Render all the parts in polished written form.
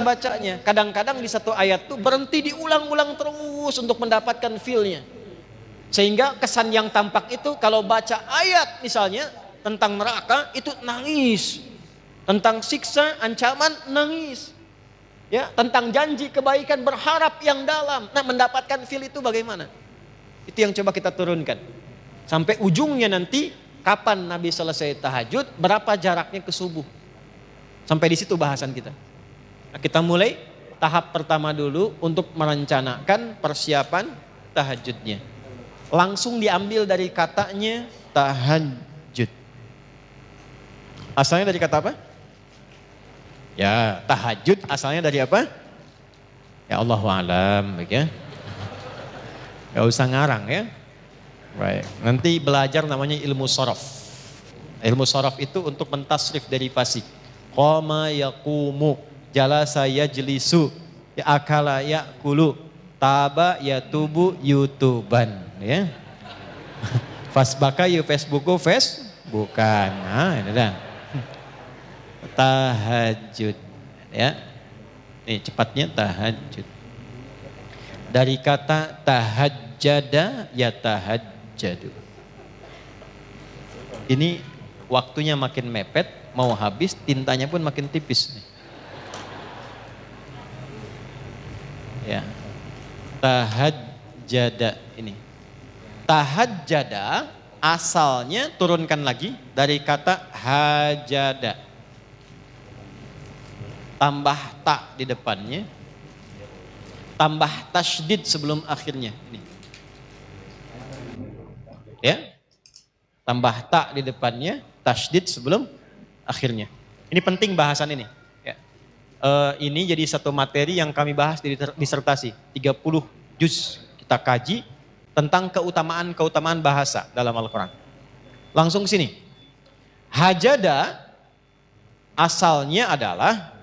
bacanya. Kadang-kadang di satu ayat tuh berhenti diulang-ulang terus untuk mendapatkan feel-nya. Sehingga kesan yang tampak itu kalau baca ayat misalnya tentang neraka itu nangis. Tentang siksa, ancaman, nangis. Ya, tentang janji kebaikan, berharap yang dalam. Nah, mendapatkan feel itu bagaimana? Itu yang coba kita turunkan. Sampai ujungnya nanti kapan Nabi selesai tahajud, berapa jaraknya ke subuh. Sampai di situ bahasan kita. Nah, kita mulai tahap pertama dulu untuk merencanakan persiapan tahajudnya. Langsung diambil dari katanya tahajud. Asalnya dari kata apa? Ya, tahajud asalnya dari apa? Ya Allahu a'lam, ya. Gak usah ngarang ya. Baik. Nanti belajar namanya ilmu sorof. Ilmu sorof itu untuk mentasrif derivasi. Qama yaqumu, jalasa yajlisu, ya akala yakulu, taba yatubu yutuban. Ya. Fasbaka yu Facebooku bukan. Nah, ini dah. Tahajud. Ya. Nih cepatnya tahajud. Dari kata tahajjada ya tahajjadu. Ini waktunya makin mepet, mau habis, tintanya pun makin tipis nih. Ya. Tahajjada ini. Tahajjada asalnya turunkan lagi dari kata hajada. Tambah ta di depannya. Tambah tasydid sebelum akhirnya. Ini. Ya. Tambah ta di depannya, tasydid sebelum akhirnya. Ini penting bahasan ini. Ya. Ini jadi satu materi yang kami bahas di disertasi. 30 juz kita kaji tentang keutamaan bahasa dalam Al-Quran. Langsung sini. Hajada asalnya adalah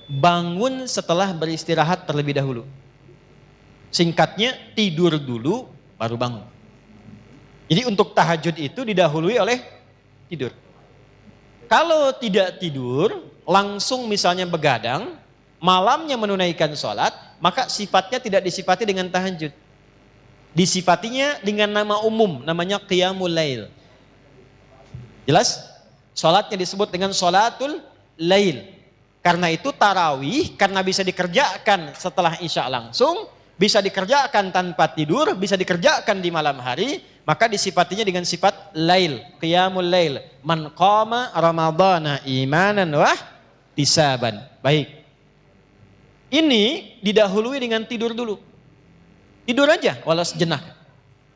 bangun setelah beristirahat terlebih dahulu. Singkatnya tidur dulu baru bangun. Jadi untuk tahajud itu didahului oleh tidur. Kalau tidak tidur, langsung misalnya begadang, malamnya menunaikan sholat, maka sifatnya tidak disifati dengan tahajud. Disifatinya dengan nama umum, namanya qiyamul lail. Jelas? Sholatnya disebut dengan sholatul lail. Karena itu tarawih, karena bisa dikerjakan setelah isya langsung, bisa dikerjakan tanpa tidur, bisa dikerjakan di malam hari, maka disifatinya dengan sifat lail, qiyamul lail. Man qama ramadhana imanan wa ihtisaban. Baik. Ini didahului dengan tidur dulu. Tidur aja walau sejenak.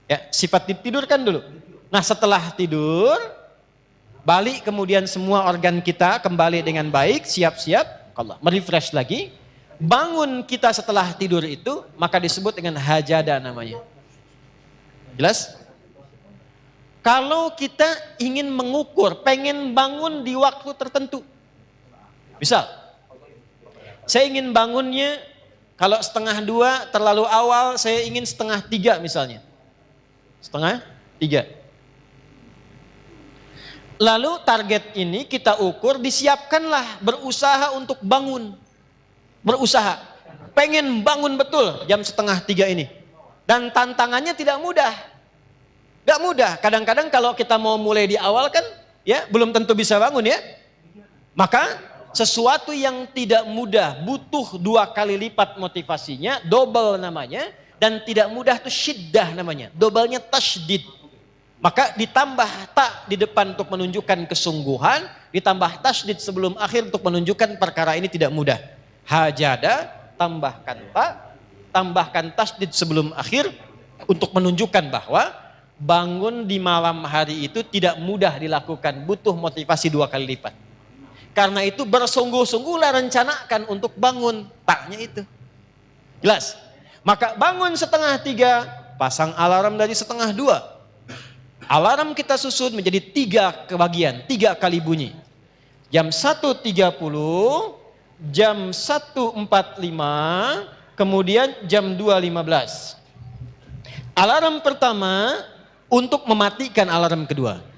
Ya, sifat ditidurkan dulu. Nah, setelah tidur, balik kemudian semua organ kita kembali dengan baik, siap-siap, Allah merefresh lagi. Bangun kita setelah tidur itu, maka disebut dengan hajada namanya. Jelas? Kalau kita ingin mengukur, pengen bangun di waktu tertentu. Misal, saya ingin bangunnya kalau 1:30 terlalu awal, saya ingin 2:30 misalnya. 2:30. Lalu target ini kita ukur, disiapkanlah berusaha untuk bangun. Berusaha. Pengen bangun betul jam 2:30 ini. Dan tantangannya tidak mudah. Gak mudah. Kadang-kadang kalau kita mau mulai di awal kan, ya belum tentu bisa bangun ya. Maka sesuatu yang tidak mudah butuh 2 kali lipat motivasinya, double namanya, dan tidak mudah itu syiddah namanya, doublenya tasydid. Maka ditambah ta di depan untuk menunjukkan kesungguhan, ditambah tasydid sebelum akhir untuk menunjukkan perkara ini tidak mudah. Hajada, tambahkan ta, tambahkan tasydid sebelum akhir untuk menunjukkan bahwa bangun di malam hari itu tidak mudah dilakukan, butuh motivasi 2 kali lipat. Karena itu bersungguh-sungguhlah rencanakan untuk bangun. Taknya itu. Jelas? Maka bangun 2:30, pasang alarm dari 1:30. Alarm kita susun menjadi 3 kebagian, 3 kali bunyi. Jam 1:30, jam 1:45, kemudian jam 2:15. Alarm pertama untuk mematikan alarm kedua.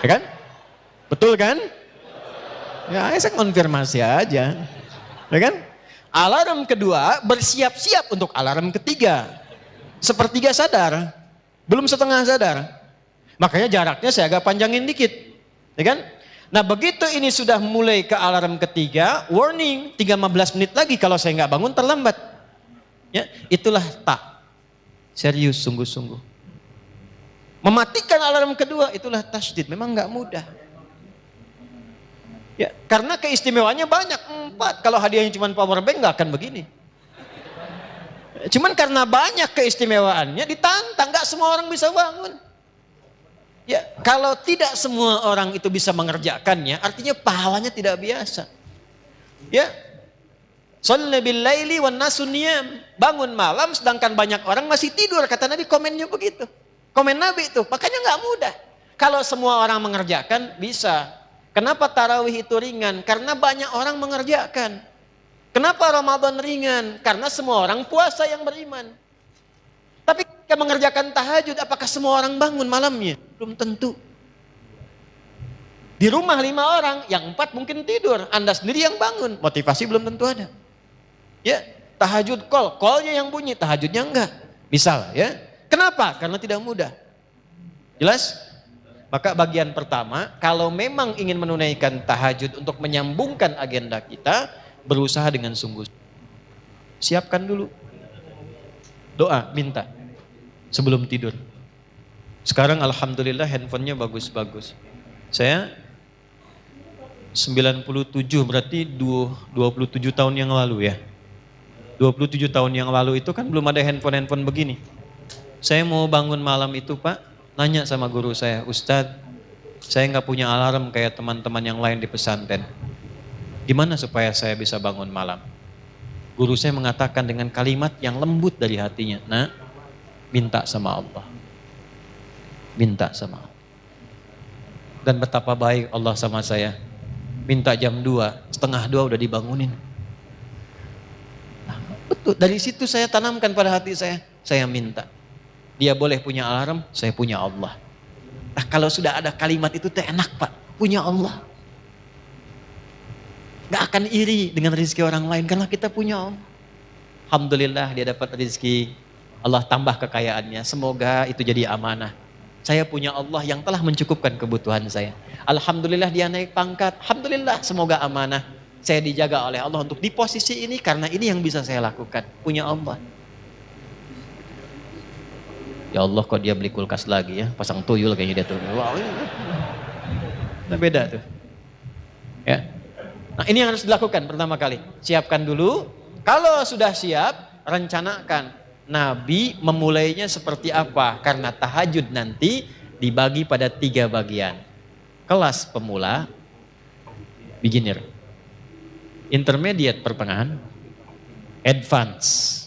Ya kan? Betul kan? Ya, saya konfirmasi aja. Ya kan? Alarm kedua bersiap-siap untuk alarm ketiga. Sepertiga sadar, belum setengah sadar. Makanya jaraknya saya agak panjangin dikit. Ya kan? Nah begitu ini sudah mulai ke alarm ketiga, warning, 15 menit lagi kalau saya nggak bangun terlambat. Ya, itulah tak. Serius, sungguh-sungguh. Mematikan alarm kedua, itulah tasydid. Memang nggak mudah. Ya, karena keistimewaannya banyak. 4, kalau hadiahnya cuma power bank nggak akan begini. Cuman karena banyak keistimewaannya ditantang, nggak semua orang bisa bangun. Ya, kalau tidak semua orang itu bisa mengerjakannya, artinya pahalanya tidak biasa. Ya, sholli bil laili wan nasu niyam. Bangun malam sedangkan banyak orang masih tidur, kata Nabi, komennya begitu. Komen Nabi itu, makanya nggak mudah. Kalau semua orang mengerjakan bisa. Kenapa tarawih itu ringan? Karena banyak orang mengerjakan. Kenapa Ramadan ringan? Karena semua orang puasa yang beriman. Tapi ketika mengerjakan tahajud, apakah semua orang bangun malamnya? Belum tentu. Di rumah 5 orang, yang 4 mungkin tidur. Anda sendiri yang bangun, motivasi belum tentu ada. Ya, tahajud call-nya yang bunyi, tahajudnya enggak. Misal ya. Kenapa? Karena tidak mudah. Jelas? Maka bagian pertama, kalau memang ingin menunaikan tahajud untuk menyambungkan agenda kita, berusaha dengan sungguh. Siapkan dulu. Doa, minta sebelum tidur. Sekarang alhamdulillah handphonenya bagus-bagus. Saya 97 berarti 27 tahun yang lalu ya. 27 tahun yang lalu itu kan belum ada handphone begini. Saya mau bangun malam itu Pak, nanya sama guru saya, Ustadz, saya nggak punya alarm kayak teman-teman yang lain di pesantren. Gimana supaya saya bisa bangun malam? Guru saya mengatakan dengan kalimat yang lembut dari hatinya, nah, minta sama Allah. Minta sama Allah. Dan betapa baik Allah sama saya. Minta jam 2, setengah 2 udah dibangunin. Nah, betul, dari situ saya tanamkan pada hati saya minta. Dia boleh punya alarm, saya punya Allah. Nah kalau sudah ada kalimat itu enak Pak, punya Allah. Gak akan iri dengan rezeki orang lain karena kita punya Allah. Alhamdulillah dia dapat rezeki, Allah tambah kekayaannya. Semoga itu jadi amanah. Saya punya Allah yang telah mencukupkan kebutuhan saya. Alhamdulillah dia naik pangkat. Alhamdulillah semoga amanah. Saya dijaga oleh Allah untuk di posisi ini karena ini yang bisa saya lakukan. Punya Allah. Ya Allah kok dia beli kulkas lagi ya. Pasang tuyul kayaknya dia tuh. Wow. Nah, beda tuh. Ya. Nah ini yang harus dilakukan pertama kali. Siapkan dulu. Kalau sudah siap, rencanakan. Nabi memulainya seperti apa? Karena tahajud nanti dibagi pada 3 bagian. Kelas pemula, beginner, intermediate pertengahan, advance.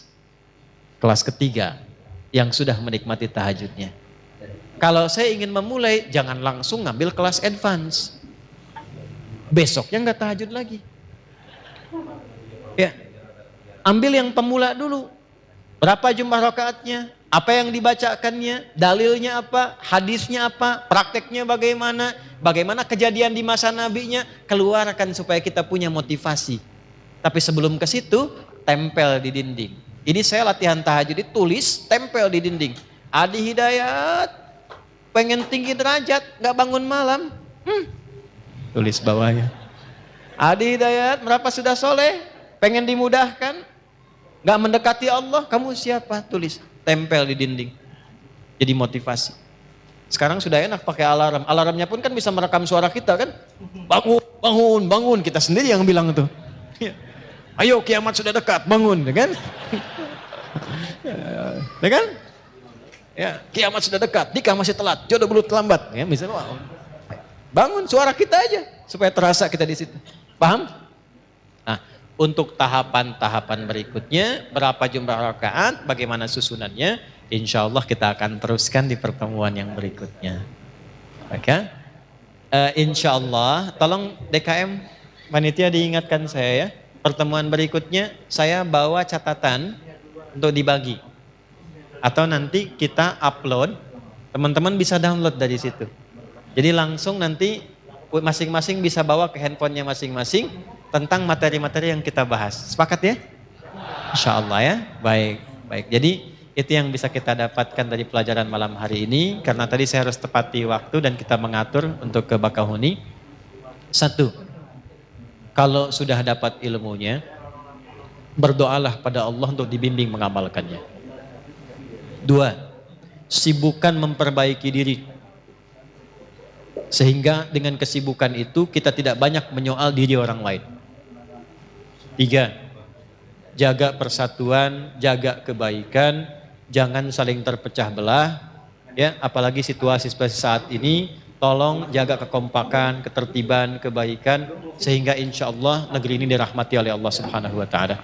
Kelas ketiga yang sudah menikmati tahajudnya. Kalau saya ingin memulai, jangan langsung ngambil kelas advance. Besoknya nggak tahajud lagi. Ya, ambil yang pemula dulu. Berapa jumlah rakaatnya? Apa yang dibacakannya? Dalilnya apa? Hadisnya apa? Prakteknya bagaimana? Bagaimana kejadian di masa nabinya? Keluarkan supaya kita punya motivasi. Tapi sebelum ke situ, tempel di dinding. Ini saya latihan tahajud ditulis, tempel di dinding. Adi Hidayat, pengen tinggi derajat, nggak bangun malam. Tulis bawahnya. Adi Hidayat, berapa sudah soleh? Pengen dimudahkan? Gak mendekati Allah, kamu siapa? Tulis, tempel di dinding. Jadi motivasi. Sekarang sudah enak pakai alarm. Alarmnya pun kan bisa merekam suara kita kan? Bangun, bangun, bangun. Kita sendiri yang bilang itu. Ayo kiamat sudah dekat, bangun, ya kan? Ya kan? Ya, kiamat sudah dekat, nikah masih telat, jodoh belum terlambat. Ya, misalnya, wow. Bangun suara kita aja supaya terasa kita di situ. Paham? Nah, untuk tahapan-tahapan berikutnya, berapa jumlah rakaat, bagaimana susunannya, insya Allah kita akan teruskan di pertemuan yang berikutnya. Oke? Insya Allah, tolong DKM panitia diingatkan saya ya. Pertemuan berikutnya saya bawa catatan untuk dibagi. Atau nanti kita upload, teman-teman bisa download dari situ. Jadi langsung nanti masing-masing bisa bawa ke handphonenya masing-masing tentang materi-materi yang kita bahas. Sepakat ya? Insya Allah ya. Baik, baik. Jadi itu yang bisa kita dapatkan dari pelajaran malam hari ini. Karena tadi saya harus tepati waktu dan kita mengatur untuk ke Bakahuni. 1. Kalau sudah dapat ilmunya, berdoalah pada Allah untuk dibimbing mengamalkannya. 2. Sibukkan memperbaiki diri. Sehingga dengan kesibukan itu kita tidak banyak menyoal diri orang lain. 3. Jaga persatuan, jaga kebaikan, jangan saling terpecah belah. Ya, apalagi situasi seperti saat ini, tolong jaga kekompakan, ketertiban, kebaikan, sehingga insya Allah negeri ini dirahmati oleh Allah Subhanahu Wa Taala.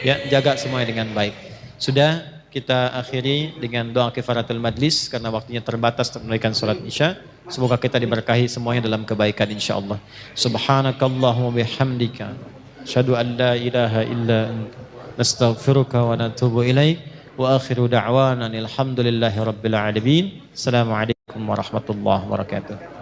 Ya, jaga semuanya dengan baik. Sudah. Kita akhiri dengan doa kifaratul majlis karena waktunya terbatas untuk menunaikan salat Isya. Semoga kita diberkahi semuanya dalam kebaikan insyaallah. Subhanakallahumma bihamdika asyhadu an la ilaha illa anta nastaghfiruka wa natubu ilaik wa akhiru da'wana alhamdulillahi rabbil alamin. Assalamualaikum warahmatullahi wabarakatuh.